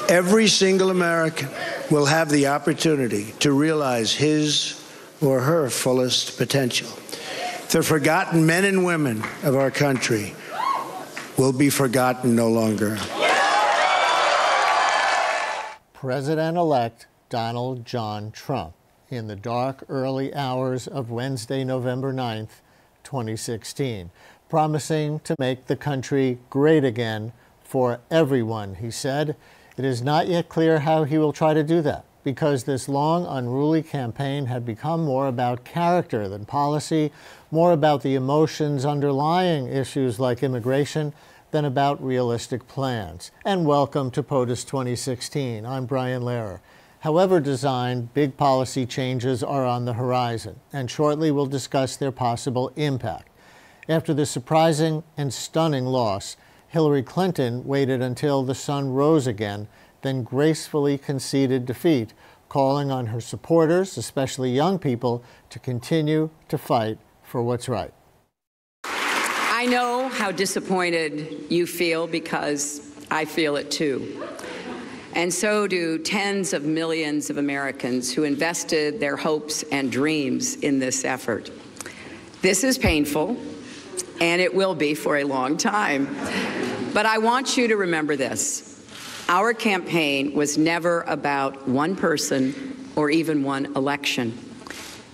every single American will have the opportunity to realize his or her fullest potential. The forgotten men and women of our country will be forgotten no longer. President-elect Donald John Trump in the dark early hours of Wednesday, November 9th, 2016, promising to make the country great again for everyone, he said. It is not yet clear how he will try to do that, because this long, unruly campaign had become more about character than policy, more about the emotions underlying issues like immigration than about realistic plans. And welcome to POTUS 2016. I'm Brian Lehrer. However designed, big policy changes are on the horizon, and shortly we'll discuss their possible impact. After the surprising and stunning loss, Hillary Clinton waited until the sun rose again, then gracefully conceded defeat, calling on her supporters, especially young people, to continue to fight for what's right. I know how disappointed you feel, because I feel it too. And so do tens of millions of Americans who invested their hopes and dreams in this effort. This is painful, and it will be for a long time. But I want you to remember this. Our campaign was never about one person or even one election.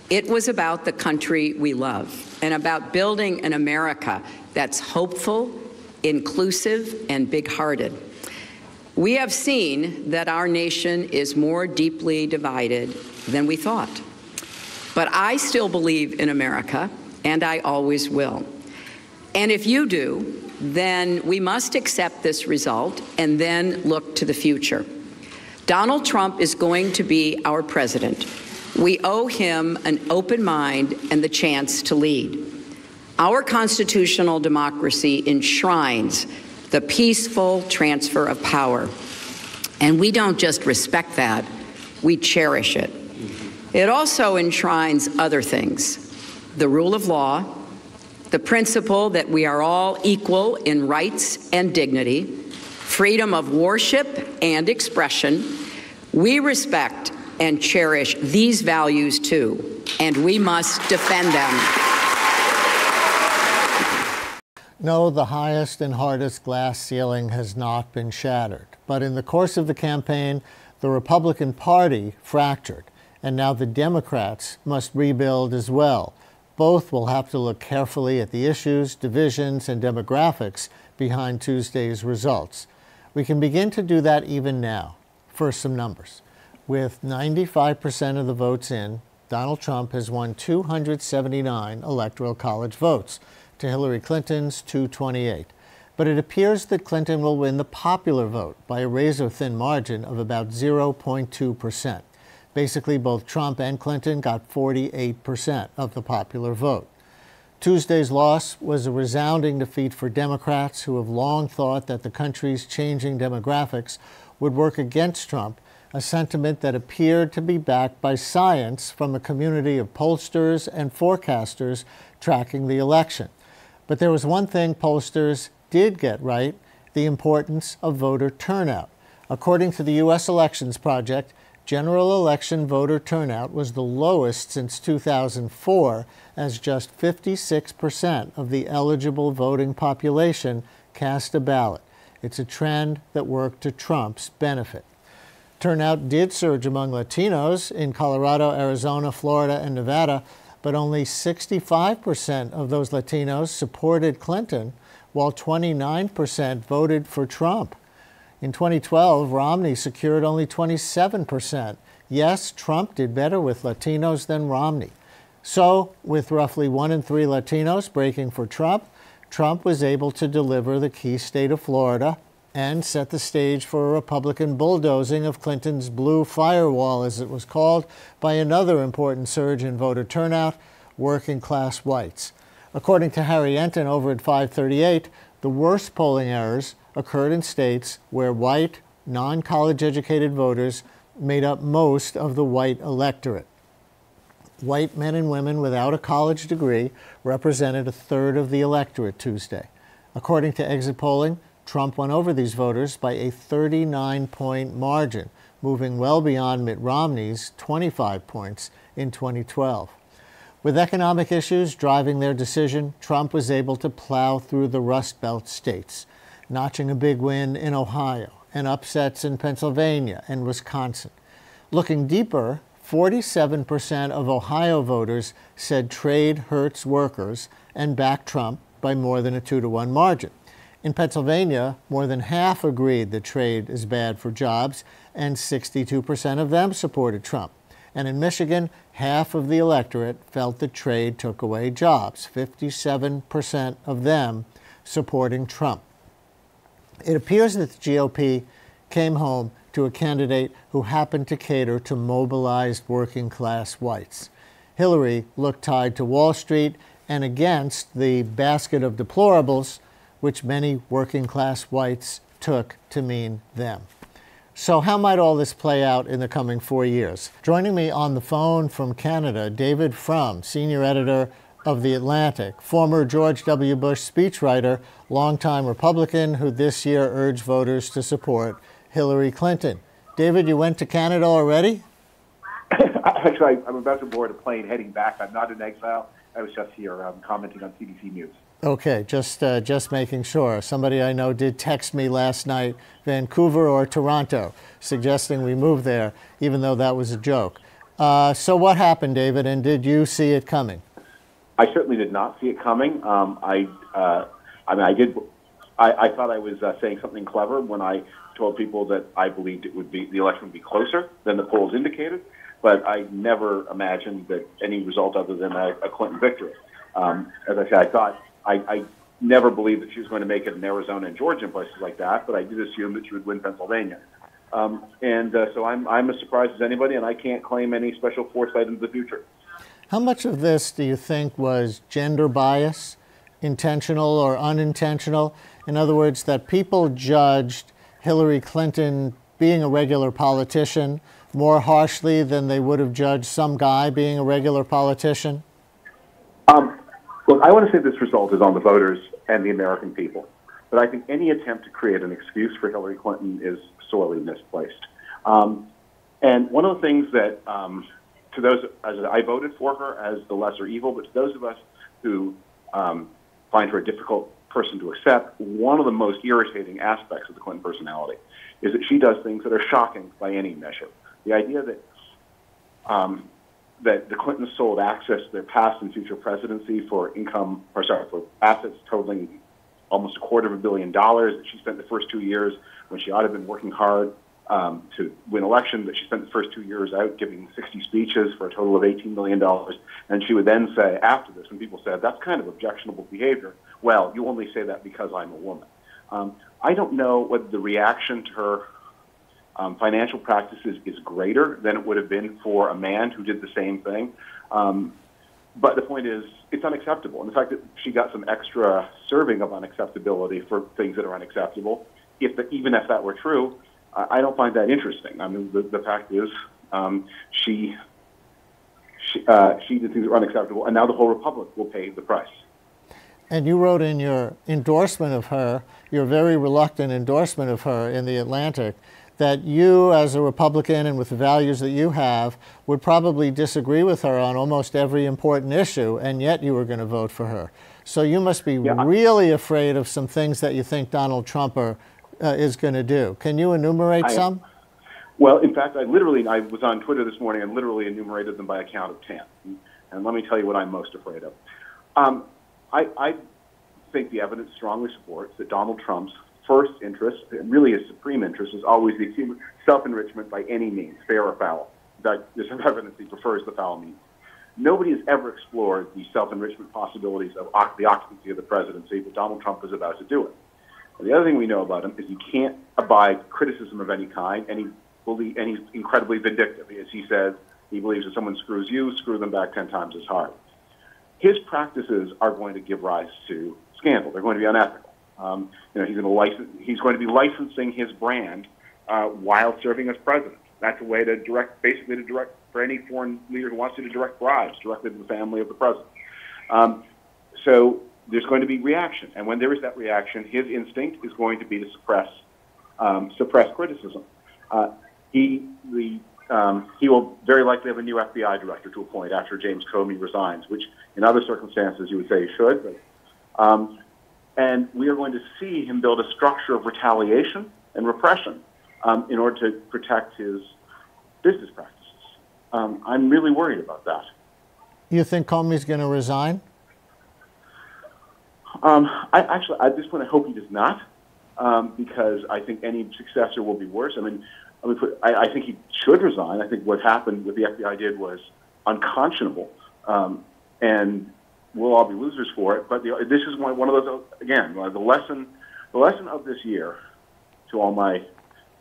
It was about the country we love and about building an America that's hopeful, inclusive, and big-hearted. We have seen that our nation is more deeply divided than we thought. But I still believe in America, and I always will. And if you do, then we must accept this result and then look to the future. Donald Trump is going to be our president. We owe him an open mind and the chance to lead. Our constitutional democracy enshrines the peaceful transfer of power. And we don't just respect that, we cherish it. It also enshrines other things: the rule of law, the principle that we are all equal in rights and dignity, freedom of worship and expression. We respect and cherish these values too, and we must defend them. No, the highest and hardest glass ceiling has not been shattered. But in the course of the campaign, the Republican Party fractured, and now the Democrats must rebuild as well. Both will have to look carefully at the issues, divisions, and demographics behind Tuesday's results. We can begin to do that even now. First, some numbers. With 95% of the votes in, Donald Trump has won 279 Electoral College votes to Hillary Clinton's 228. But it appears that Clinton will win the popular vote by a razor-thin margin of about 0.2%. Basically, both Trump and Clinton got 48% of the popular vote. Tuesday's loss was a resounding defeat for Democrats who have long thought that the country's changing demographics would work against Trump, a sentiment that appeared to be backed by science from a community of pollsters and forecasters tracking the election. But there was one thing pollsters did get right: the importance of voter turnout. According to the U.S. Elections Project, general election voter turnout was the lowest since 2004, as just 56% of the eligible voting population cast a ballot. It's a trend that worked to Trump's benefit. Turnout did surge among Latinos in Colorado, Arizona, Florida, and Nevada, but only 65% of those Latinos supported Clinton, while 29% voted for Trump. In 2012, Romney secured only 27%. Yes, Trump did better with Latinos than Romney. So, with roughly 1 in 3 Latinos breaking for Trump, Trump was able to deliver the key state of Florida and set the stage for a Republican bulldozing of Clinton's blue firewall, as it was called, by another important surge in voter turnout: working-class whites. According to Harry Enton over at 538, the worst polling errors occurred in states where white, non-college educated voters made up most of the white electorate. White men and women without a college degree represented a third of the electorate Tuesday. According to exit polling, Trump won over these voters by a 39-point margin, moving well beyond Mitt Romney's 25 points in 2012. With economic issues driving their decision, Trump was able to plow through the Rust Belt states, notching a big win in Ohio and upsets in Pennsylvania and Wisconsin. Looking deeper, 47% of Ohio voters said trade hurts workers and backed Trump by more than a 2-to-1 margin. In Pennsylvania, more than half agreed that trade is bad for jobs, and 62% of them supported Trump. And in Michigan, half of the electorate felt that trade took away jobs, 57% of them supporting Trump. It appears that the GOP came home to a candidate who happened to cater to mobilized working-class whites. Hillary looked tied to Wall Street and against the basket of deplorables, which many working-class whites took to mean them. So how might all this play out in the coming 4 years? Joining me on the phone from Canada, David Frum, senior editor of The Atlantic, former George W. Bush speechwriter, longtime Republican who this year urged voters to support Hillary Clinton. David, you went to Canada already? Actually, I'm about to board a plane heading back. I'm not in exile. I was just here commenting on CBC News. Okay, just making sure. Somebody I know did text me last night, Vancouver or Toronto, suggesting we move there, even though that was a joke. So what happened, David, and did you see it coming? I certainly did not see it coming. I thought I was saying something clever when I told people that I believed the election would be closer than the polls indicated, but I never imagined that any result other than a Clinton victory. As I said, I never believed that she was going to make it in Arizona and Georgia and places like that, but I did assume that she would win Pennsylvania. So I'm as surprised as anybody, and I can't claim any special foresight into the future. How much of this do you think was gender bias, intentional or unintentional? In other words, that people judged Hillary Clinton being a regular politician more harshly than they would have judged some guy being a regular politician? Look, I want to say this result is on the voters and the American people, but I think any attempt to create an excuse for Hillary Clinton is sorely misplaced. And one of the things that, to those, as I voted for her as the lesser evil, but to those of us who find her a difficult person to accept, one of the most irritating aspects of the Clinton personality is that she does things that are shocking by any measure. The idea that that the Clintons sold access to their past and future presidency for for assets totaling almost $250 million that she spent the first 2 years when she ought to have been working hard to win election, that she spent the first 2 years out giving 60 speeches for a total of $18 million. And she would then say, after this, when people said, that's kind of objectionable behavior, well, you only say that because I'm a woman. I don't know whether the reaction to her financial practices is greater than it would have been for a man who did the same thing. But the point is, it's unacceptable. And the fact that she got some extra serving of unacceptability for things that are unacceptable, even if that were true, I don't find that interesting. I mean, the fact is, she did things that were unacceptable, and now the whole republic will pay the price. And you wrote in your endorsement of her, your very reluctant endorsement of her in The Atlantic, that you, as a Republican and with the values that you have, would probably disagree with her on almost every important issue, and yet you were going to vote for her. So you must be really afraid of some things that you think Donald Trump is going to do. Can you enumerate some? Well, in fact, I was on Twitter this morning and literally enumerated them by a count of 10. And let me tell you what I'm most afraid of. I think the evidence strongly supports that Donald Trump's first interest, really his supreme interest, is always the self-enrichment by any means, fair or foul. In fact, there's some evidence he prefers the foul means. Nobody has ever explored the self-enrichment possibilities of the occupancy of the presidency, but Donald Trump is about to do it. And the other thing we know about him is he can't abide criticism of any kind, and he's incredibly vindictive. As he says, he believes if someone screws you, screw them back 10 times as hard. His practices are going to give rise to scandal. They're going to be unethical. He's going to be licensing his brand while serving as president. That's a way to direct for any foreign leader who wants to direct bribes directly to the family of the president. So there's going to be reaction. And when there is that reaction, his instinct is going to be to suppress criticism. He will very likely have a new FBI director to appoint after James Comey resigns, which in other circumstances you would say he should. But, and we are going to see him build a structure of retaliation and repression in order to protect his business practices. I'm really worried about that. You think Comey's going to resign? At this point, I hope he does not, because I think any successor will be worse. I think he should resign. I think what happened, what the FBI did, was unconscionable, and we'll all be losers for it. But this is one of those, again, the lesson of this year to all my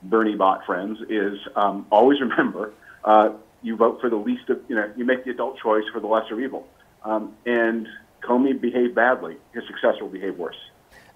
Bernie bot friends is always remember, you vote for the least of, you make the adult choice for the lesser evil. And Comey behaved badly. His successor will behave worse.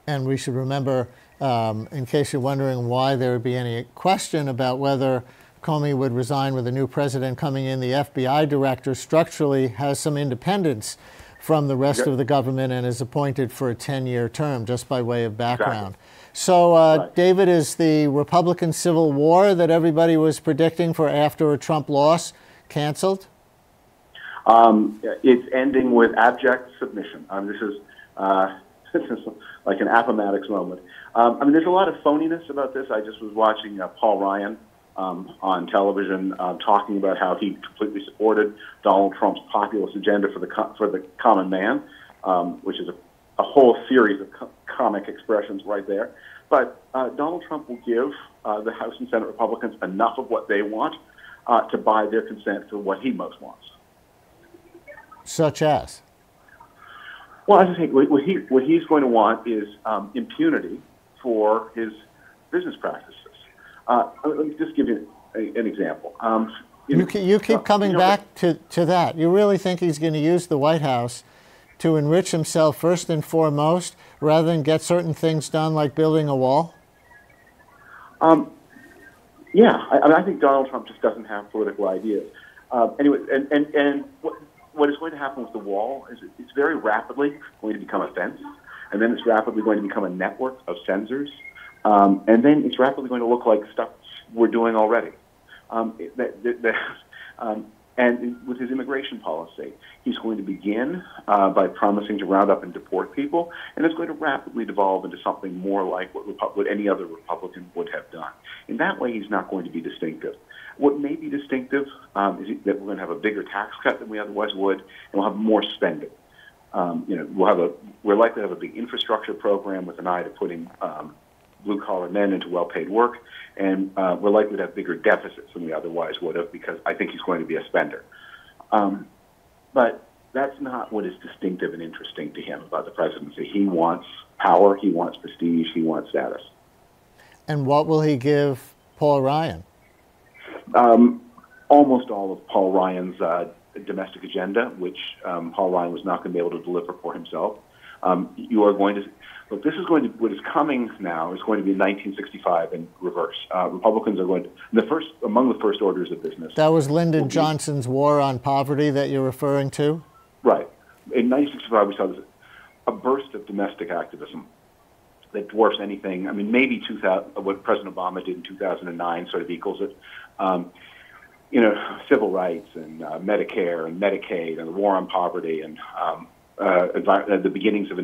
And we should remember, in case you're wondering why there would be any question about whether Comey would resign with a new president coming in, the FBI director structurally has some independence from the rest of the government and is appointed for a 10-year term, just by way of background. Exactly. So, right. David, is the Republican Civil War that everybody was predicting for after a Trump loss canceled? It's ending with abject submission. This is like an Appomattox moment. There's a lot of phoniness about this. I just was watching Paul Ryan on television talking about how he completely supported Donald Trump's populist agenda for the common man, which is a whole series of comic expressions right there. But Donald Trump will give the House and Senate Republicans enough of what they want to buy their consent for what he most wants. Such as? Well, I just think what he's going to want is impunity for his business practices. Let me just give you an example. You keep coming back to that. You really think he's going to use the White House to enrich himself first and foremost, rather than get certain things done like building a wall? Yeah, I think Donald Trump just doesn't have political ideas. Anyway, and what is going to happen with the wall is it's very rapidly going to become a fence, and then it's rapidly going to become a network of sensors, and then it's rapidly going to look like stuff we're doing already. And with his immigration policy, he's going to begin by promising to round up and deport people, and it's going to rapidly devolve into something more like what any other Republican would have done. In that way, he's not going to be distinctive. What may be distinctive is that we're going to have a bigger tax cut than we otherwise would, and we'll have more spending. We're likely to have a big infrastructure program with an eye to putting blue-collar men into well-paid work, and we're likely to have bigger deficits than we otherwise would have, because I think he's going to be a spender. But that's not what is distinctive and interesting to him about the presidency. He wants power, he wants prestige, he wants status. And what will he give Paul Ryan? Almost all of Paul Ryan's domestic agenda, which Paul Ryan was not going to be able to deliver for himself. You are going to look. This is going to what is coming now is going to be 1965 in reverse. Republicans are going to among the first orders of business. That was Lyndon Johnson's war on poverty that you're referring to? Right. In 1965, we saw a burst of domestic activism that dwarfs anything. Maybe what President Obama did in 2009 sort of equals it. Civil rights and Medicare and Medicaid and the war on poverty and the beginnings of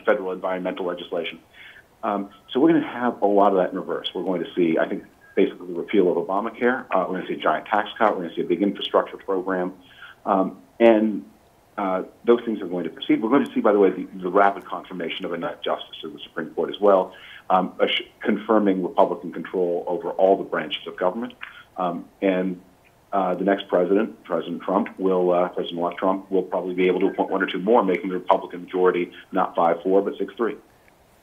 federal environmental legislation. So we're going to have a lot of that in reverse. We're going to see, I think, basically the repeal of Obamacare. We're going to see a giant tax cut. We're going to see a big infrastructure program. And those things are going to proceed. We're going to see, by the way, the rapid confirmation of a net justice of the Supreme Court as well, confirming Republican control over all the branches of government. And the next President Trump, President-elect Trump, will probably be able to appoint one or two more, making the Republican majority not 5-4, but 6-3.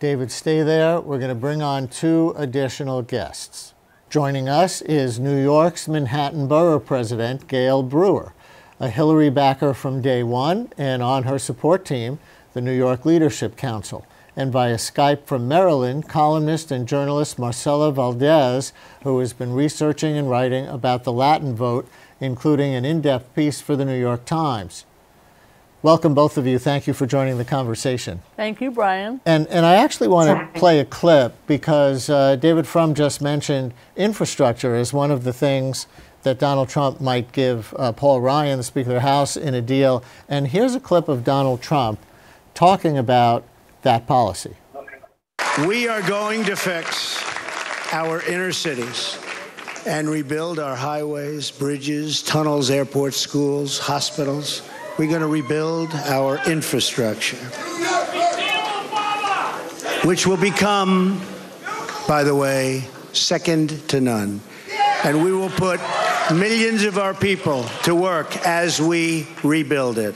David, stay there. We're going to bring on two additional guests. Joining us is New York's Manhattan Borough President Gail Brewer, a Hillary backer from day one, and on her support team, the New York Leadership Council. And via Skype from Maryland, columnist and journalist Marcela Valdes, who has been researching and writing about the Latin vote, including an in-depth piece for the New York Times. Welcome, both of you. Thank you for joining the conversation. Thank you, Brian. And I actually want to play a clip because David Frum just mentioned infrastructure as one of the things that Donald Trump might give Paul Ryan, the Speaker of the House, in a deal. And here's a clip of Donald Trump talking about that policy. We are going to fix our inner cities and rebuild our highways, bridges, tunnels, airports, schools, hospitals. We're going to rebuild our infrastructure, which will become, by the way, second to none. And we will put millions of our people to work as we rebuild it.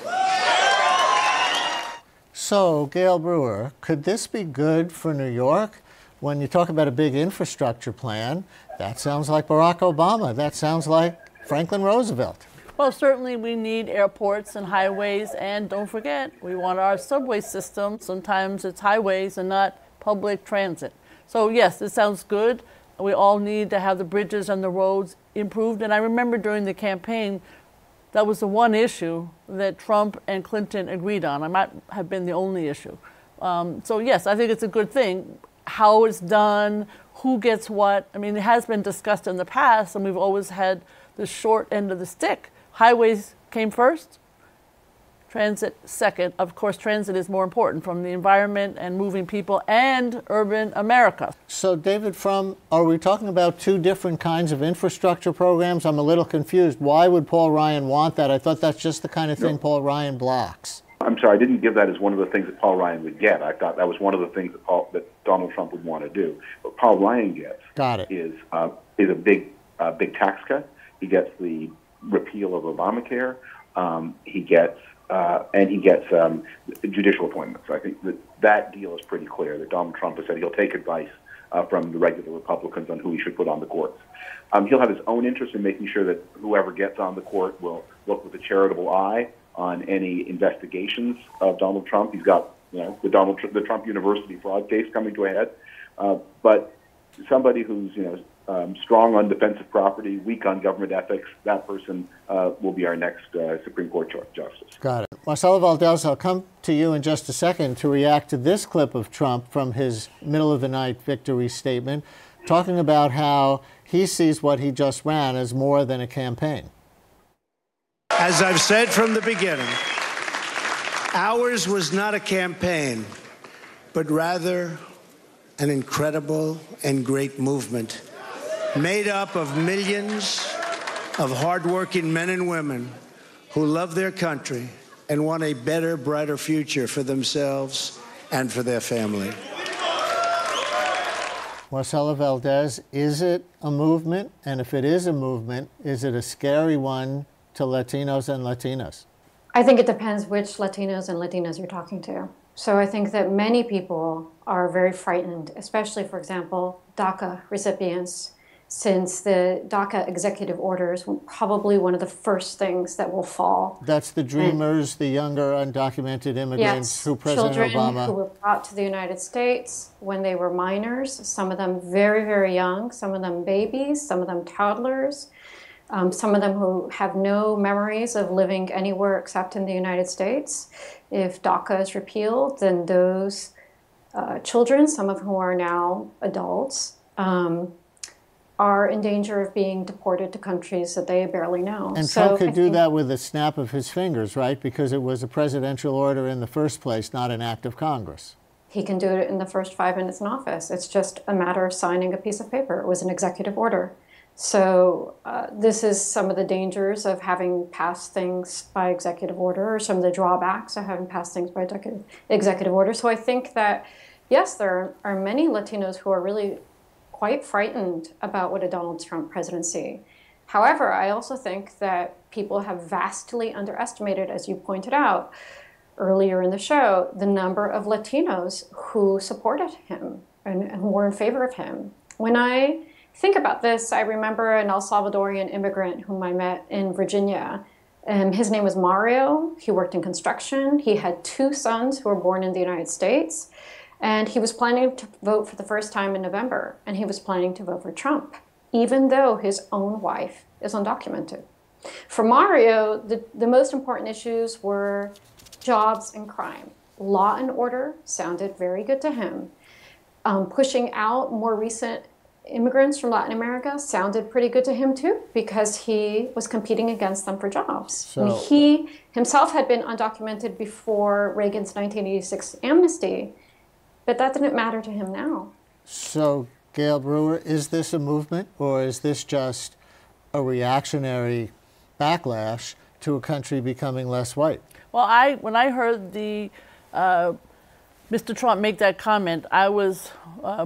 So, Gale Brewer, could this be good for New York? When you talk about a big infrastructure plan, that sounds like Barack Obama. That sounds like Franklin Roosevelt. Well, certainly we need airports and highways, and don't forget, we want our subway system. Sometimes it's highways and not public transit. So yes, this sounds good. We all need to have the bridges and the roads improved. And I remember during the campaign, that was the one issue that Trump and Clinton agreed on. I might have been the only issue. So yes, I think it's a good thing. How it's done, who gets what. I mean, it has been discussed in the past, and we've always had the short end of the stick. Highways came first, transit second. Of course, transit is more important from the environment and moving people and urban America. So, David Frum, are we talking about two different kinds of infrastructure programs? I'm a little confused. Why would Paul Ryan want that? I thought that's just the kind of thing Paul Ryan blocks. I'm sorry, I didn't give that as one of the things that Paul Ryan would get. I thought that was one of the things that Donald Trump would want to do. What Paul Ryan gets is a big tax cut. He gets the repeal of Obamacare. He gets judicial appointments. I think that deal is pretty clear. That Donald Trump has said he'll take advice from the regular Republicans on who he should put on the courts. He'll have his own interest in making sure that whoever gets on the court will look with a charitable eye on any investigations of Donald Trump. He's got the Trump University fraud case coming to a head, but somebody who's strong on defensive property, weak on government ethics, that person will be our next Supreme Court justice. Got it. Marcela Valdes, I'll come to you in just a second to react to this clip of Trump from his middle-of-the-night victory statement, talking about how he sees what he just ran as more than a campaign. As I've said from the beginning, ours was not a campaign, but rather an incredible and great movement made up of millions of hardworking men and women who love their country and want a better, brighter future for themselves and for their family. Marcela Valdes, is it a movement? And if it is a movement, is it a scary one to Latinos and Latinas? I think it depends which Latinos and Latinas you're talking to. So I think that many people are very frightened, especially, for example, DACA recipients, since the DACA executive orders were probably one of the first things that will fall. That's the Dreamers, the younger undocumented immigrants who President children Obama... who were brought to the United States when they were minors, some of them very, very young, some of them babies, some of them toddlers, some of them who have no memories of living anywhere except in the United States. If DACA is repealed, then those children, some of whom are now adults, are in danger of being deported to countries that they barely know. And Trump could do that with a snap of his fingers, right? Because it was a presidential order in the first place, not an act of Congress. He can do it in the first 5 minutes in office. It's just a matter of signing a piece of paper. It was an executive order. So this is some of the dangers of having passed things by executive order, or some of the drawbacks of having passed things by executive order. So I think that, yes, there are many Latinos who are really quite frightened about what a Donald Trump presidency. However, I also think that people have vastly underestimated, as you pointed out earlier in the show, the number of Latinos who supported him and who were in favor of him. When I think about this, I remember an El Salvadorian immigrant whom I met in Virginia. His name was Mario. He worked in construction. He had 2 sons who were born in the United States. And he was planning to vote for the first time in November, and he was planning to vote for Trump, even though his own wife is undocumented. For Mario, the most important issues were jobs and crime. Law and order sounded very good to him. Pushing out more recent immigrants from Latin America sounded pretty good to him too, because he was competing against them for jobs. So, he himself had been undocumented before Reagan's 1986 amnesty, but that didn't matter to him now. So, Gail Brewer, is this a movement, or is this just a reactionary backlash to a country becoming less white? Well, when I heard the Mr. Trump make that comment, I was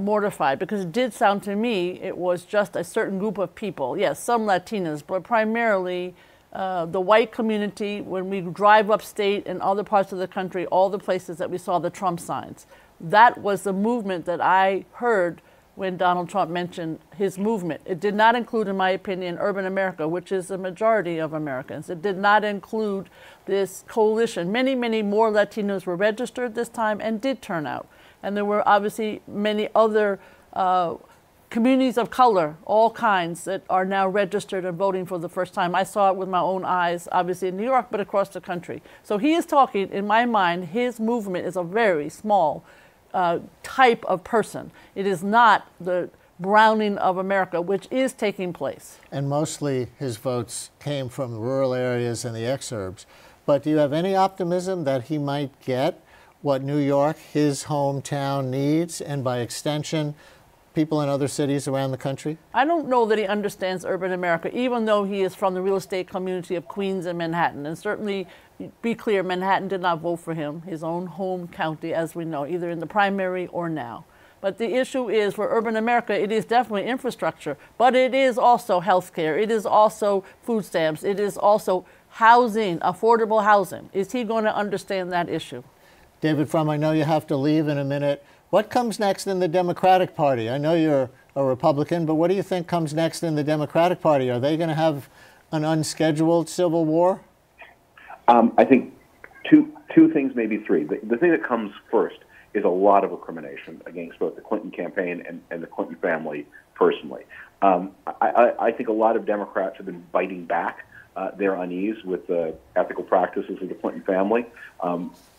mortified, because it did sound to me it was just a certain group of people. Yes, some Latinas, but primarily the white community. When we drive upstate and other parts of the country, all the places that we saw the Trump signs, that was the movement that I heard when Donald Trump mentioned his movement. It did not include, in my opinion, urban America, which is the majority of Americans. It did not include this coalition. Many, many more Latinos were registered this time and did turn out. And there were obviously many other communities of color, all kinds, that are now registered and voting for the first time. I saw it with my own eyes, obviously in New York, but across the country. So he is talking, in my mind, his movement is a very small type of person. It is not the browning of America, which is taking place. And mostly his votes came from rural areas and the exurbs. But do you have any optimism that he might get what New York, his hometown, needs, and by extension, people in other cities around the country? I don't know that he understands urban America, even though he is from the real estate community of Queens and Manhattan. And certainly, be clear, Manhattan did not vote for him, his own home county, as we know, either in the primary or now. But the issue is, for urban America, it is definitely infrastructure, but it is also health care, it is also food stamps, it is also housing, affordable housing. Is he going to understand that issue? David Frum, I know you have to leave in a minute. What comes next in the Democratic Party? I know you're a Republican, but what do you think comes next in the Democratic Party? Are they going to have an unscheduled civil war? I think two things, maybe three. The thing that comes first is a lot of recrimination against both the Clinton campaign and the Clinton family personally. I think a lot of Democrats have been biting back their unease with the ethical practices of the Clinton family.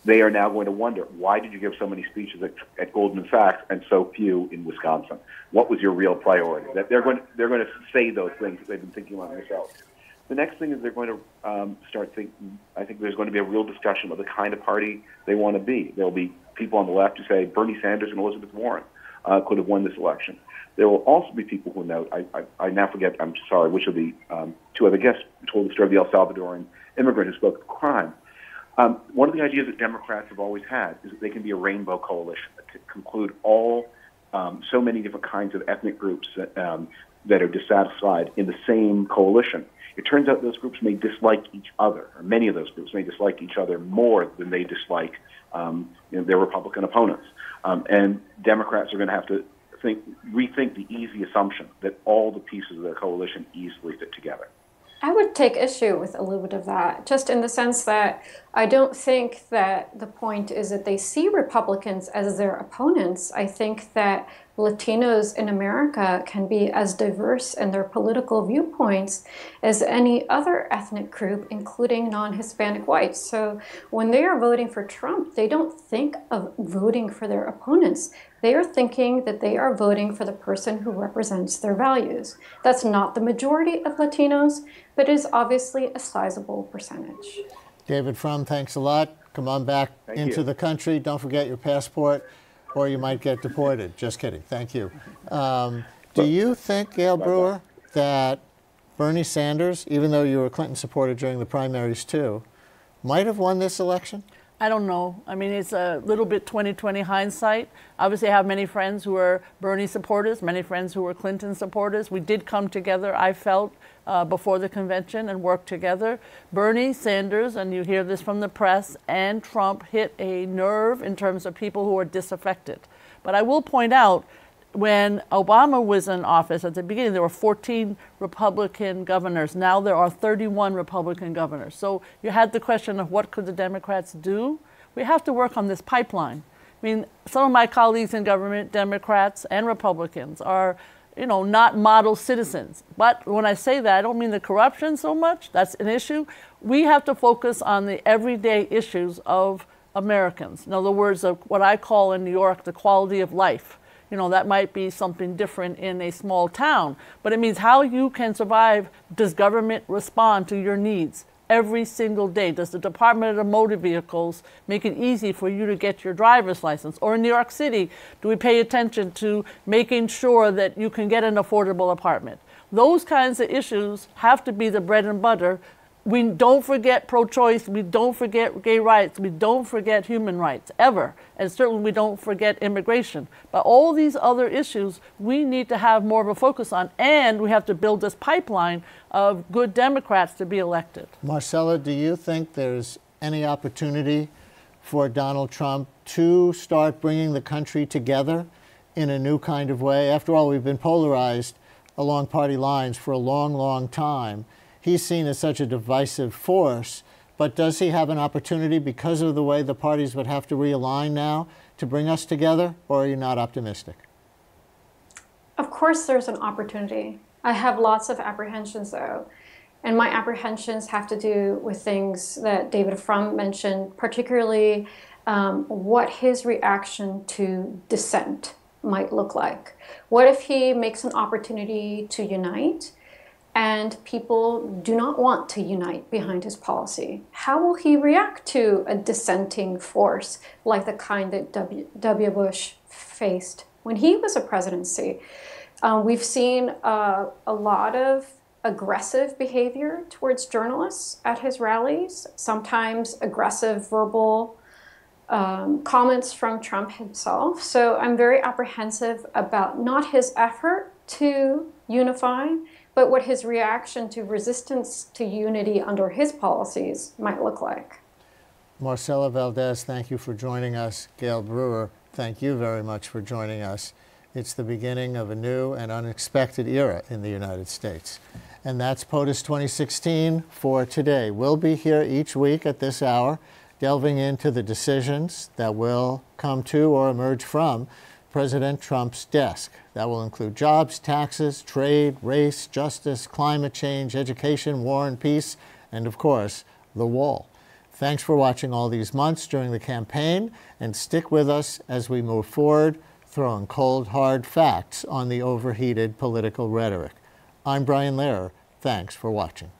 They are now going to wonder, why did you give so many speeches at Goldman Sachs and so few in Wisconsin? What was your real priority? That they're going to say those things that they've been thinking about themselves. The next thing is they're going to start thinking. I think there's going to be a real discussion of the kind of party they want to be. There will be people on the left who say Bernie Sanders and Elizabeth Warren could have won this election. There will also be people who note, I now forget, I'm sorry, which of the two other guests told the story of the El Salvadoran immigrant who spoke of crime. One of the ideas that Democrats have always had is that they can be a rainbow coalition to conclude all so many different kinds of ethnic groups that are dissatisfied in the same coalition. It turns out those groups may dislike each other, or many of those groups may dislike each other more than they dislike their Republican opponents. And Democrats are going to have to rethink the easy assumption that all the pieces of the coalition easily fit together. I would take issue with a little bit of that, just in the sense that I don't think that the point is that they see Republicans as their opponents. I think that Latinos in America can be as diverse in their political viewpoints as any other ethnic group, including non-Hispanic whites. So when they are voting for Trump, they don't think of voting for their opponents. They are thinking that they are voting for the person who represents their values. That's not the majority of Latinos, but is obviously a sizable percentage. David Frum, thanks a lot. Come on back into the country. Don't forget your passport, or you might get deported. Just kidding. Thank you. Do you think, Gail Brewer, that Bernie Sanders, even though you were a Clinton supporter during the primaries too, might have won this election? I don't know. I mean, it's a little bit 20/20 hindsight. Obviously, I have many friends who are Bernie supporters, many friends who were Clinton supporters. We did come together, I felt, before the convention and work together. Bernie Sanders, and you hear this from the press, and Trump hit a nerve in terms of people who are disaffected. But I will point out, when Obama was in office at the beginning, there were 14 Republican governors. Now there are 31 Republican governors. So you had the question of what could the Democrats do? We have to work on this pipeline. I mean, some of my colleagues in government, Democrats and Republicans, are not model citizens. But when I say that, I don't mean the corruption so much. That's an issue. We have to focus on the everyday issues of Americans. In other words, of what I call in New York the quality of life. That might be something different in a small town, but it means how you can survive. Does government respond to your needs every single day? Does the Department of Motor Vehicles make it easy for you to get your driver's license? Or in New York City, do we pay attention to making sure that you can get an affordable apartment? Those kinds of issues have to be the bread and butter. We don't forget pro-choice, we don't forget gay rights, we don't forget human rights, ever. And certainly we don't forget immigration. But all these other issues we need to have more of a focus on, and we have to build this pipeline of good Democrats to be elected. Marcela, do you think there's any opportunity for Donald Trump to start bringing the country together in a new kind of way? After all, we've been polarized along party lines for a long, long time. He's seen as such a divisive force, but does he have an opportunity because of the way the parties would have to realign now to bring us together, or are you not optimistic? Of course there's an opportunity. I have lots of apprehensions though, and my apprehensions have to do with things that David Frum mentioned, particularly what his reaction to dissent might look like. What if he makes an opportunity to unite and people do not want to unite behind his policy? How will he react to a dissenting force like the kind that W. Bush faced when he was a presidency? We've seen a lot of aggressive behavior towards journalists at his rallies, sometimes aggressive verbal comments from Trump himself. So I'm very apprehensive about not his effort to unify, but what his reaction to resistance to unity under his policies might look like. Marcela Valdes, thank you for joining us. Gale Brewer, thank you very much for joining us. It's the beginning of a new and unexpected era in the United States. And that's POTUS 2016 for today. We'll be here each week at this hour, delving into the decisions that will come to or emerge from President Trump's desk. That will include jobs, taxes, trade, race, justice, climate change, education, war and peace, and of course, the wall. Thanks for watching all these months during the campaign, and stick with us as we move forward, throwing cold, hard facts on the overheated political rhetoric. I'm Brian Lehrer. Thanks for watching.